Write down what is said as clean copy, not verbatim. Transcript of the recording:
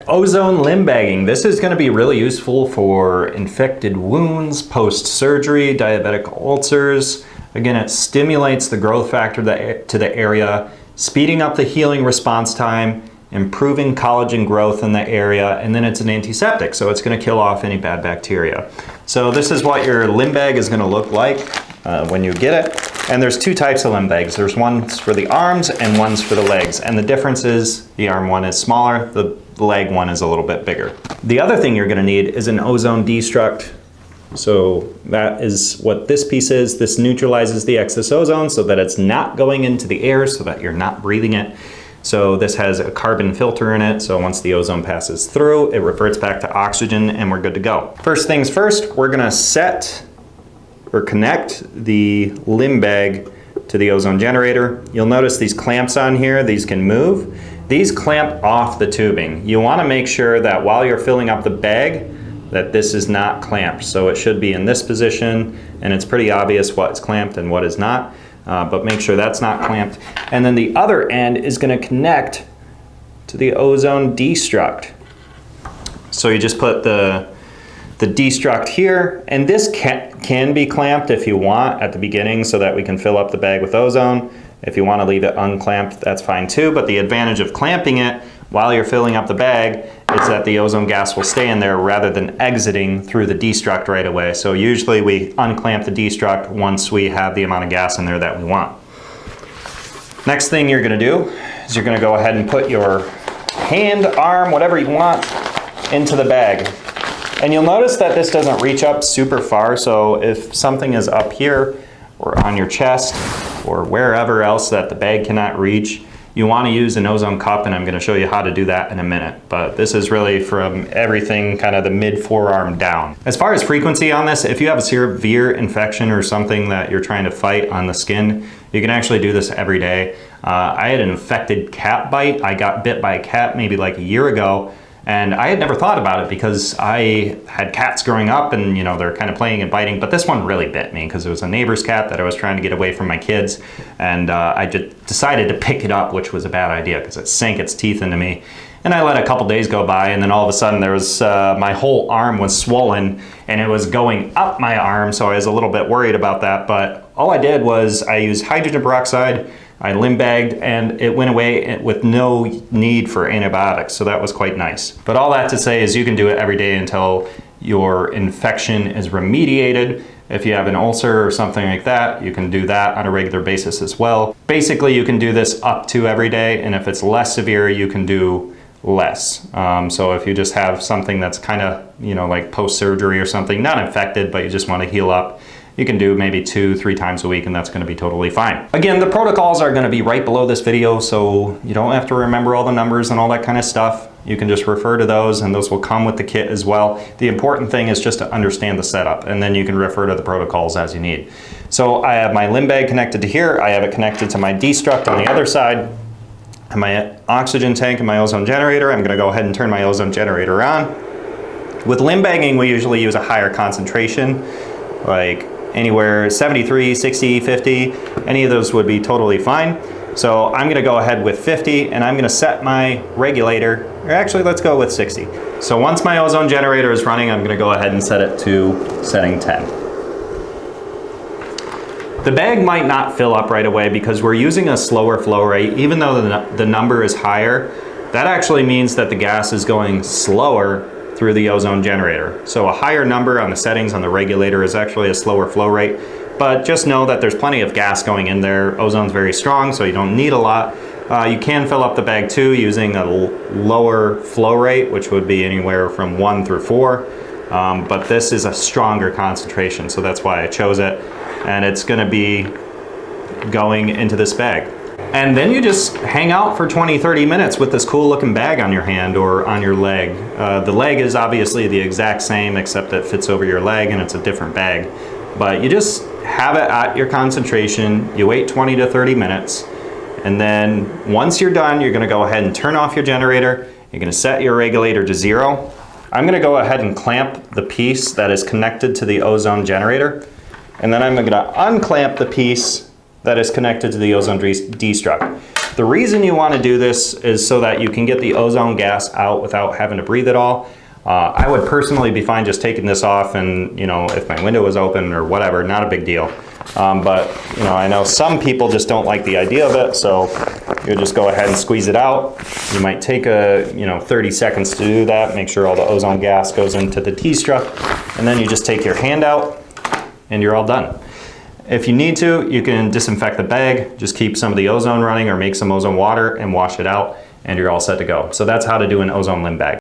Ozone limb bagging. This is going to be really useful for infected wounds, post-surgery, diabetic ulcers. Again, it stimulates the growth factor to the area, speeding up the healing response time, improving collagen growth in the area, and then it's an antiseptic, so it's going to kill off any bad bacteria. So this is what your limb bag is going to look like when you get it. And there's two types of limb bags. There's ones for the arms and ones for the legs. And the difference is the arm one is smaller, the leg one is a little bit bigger. The other thing you're going to need is an ozone destruct. So that is what this piece is. This neutralizes the excess ozone so that it's not going into the air, so that you're not breathing it. So this has a carbon filter in it, so once the ozone passes through, it reverts back to oxygen and we're good to go. First things first, we're gonna set or connect the limb bag to the ozone generator. You'll notice these clamps on here, these can move. These clamp off the tubing. You wanna make sure that while you're filling up the bag, that this is not clamped. So it should be in this position, and it's pretty obvious what's clamped and what is not. But make sure that's not clamped. And then the other end is going to connect to the ozone destruct. So you just put the destruct here, and this can be clamped if you want at the beginning so that we can fill up the bag with ozone. If you want to leave it unclamped, that's fine too, but the advantage of clamping it while you're filling up the bag is that the ozone gas will stay in there rather than exiting through the destruct right away. So usually we unclamp the destruct once we have the amount of gas in there that we want. Next thing you're going to do is you're going to go ahead and put your hand, arm, whatever you want into the bag. And you'll notice that this doesn't reach up super far, so if something is up here or on your chest or wherever else that the bag cannot reach, you want to use an ozone cup, and I'm going to show you how to do that in a minute. But this is really from everything kind of the mid forearm down. As far as frequency on this, if you have a severe infection or something that you're trying to fight on the skin, you can actually do this every day. I had an infected cat bite. I got bit by a cat maybe like a year ago, and I had never thought about it because I had cats growing up and, you know, they're kind of playing and biting, but this one really bit me because it was a neighbor's cat that I was trying to get away from my kids, and I just decided to pick it up, which was a bad idea because it sank its teeth into me. And I let a couple days go by, and then all of a sudden there was, my whole arm was swollen and it was going up my arm, so I was a little bit worried about that, but all I did was I used hydrogen peroxide, I limb bagged, and it went away with no need for antibiotics, so that was quite nice. But all that to say is you can do it every day until your infection is remediated. If you have an ulcer or something like that, you can do that on a regular basis as well. Basically, you can do this up to every day, and if it's less severe, you can do less. So if you just have something that's kind of, you know, like post-surgery or something, not infected, but you just want to heal up, you can do maybe 2-3 times a week, and that's going to be totally fine. Again, the protocols are going to be right below this video, so you don't have to remember all the numbers and all that kind of stuff. You can just refer to those, and those will come with the kit as well. The important thing is just to understand the setup, and then you can refer to the protocols as you need. So I have my limb bag connected to here. I have it connected to my destruct on the other side, and my oxygen tank and my ozone generator. I'm going to go ahead and turn my ozone generator on. With limb bagging, we usually use a higher concentration, like anywhere 73, 60, 50, any of those would be totally fine. So I'm gonna go ahead with 50, and I'm gonna set my regulator, or actually let's go with 60. So once my ozone generator is running, I'm gonna go ahead and set it to setting 10. The bag might not fill up right away because we're using a slower flow rate. Even though the number is higher, that actually means that the gas is going slower through the ozone generator. So a higher number on the settings on the regulator is actually a slower flow rate, but just know that there's plenty of gas going in there. Ozone's very strong, so you don't need a lot. You can fill up the bag too using a lower flow rate, which would be anywhere from 1 through 4, but this is a stronger concentration, so that's why I chose it, and it's gonna be going into this bag. And then you just hang out for 20-30 minutes with this cool looking bag on your hand or on your leg. The leg is obviously the exact same, except it fits over your leg and it's a different bag. But you just have it at your concentration, you wait 20 to 30 minutes, and then once you're done, you're gonna go ahead and turn off your generator. You're gonna set your regulator to 0. I'm gonna go ahead and clamp the piece that is connected to the ozone generator, and then I'm gonna unclamp the piece that is connected to the ozone destruct. The reason you want to do this is so that you can get the ozone gas out without having to breathe it all. I would personally be fine just taking this off, and if my window was open or whatever, not a big deal. But I know some people just don't like the idea of it, so you just go ahead and squeeze it out. You might take 30 seconds to do that, make sure all the ozone gas goes into the T-strap, and then you just take your hand out and you're all done. If you need to, you can disinfect the bag, just keep some of the ozone running or make some ozone water and wash it out, and you're all set to go. So that's how to do an ozone limb bag.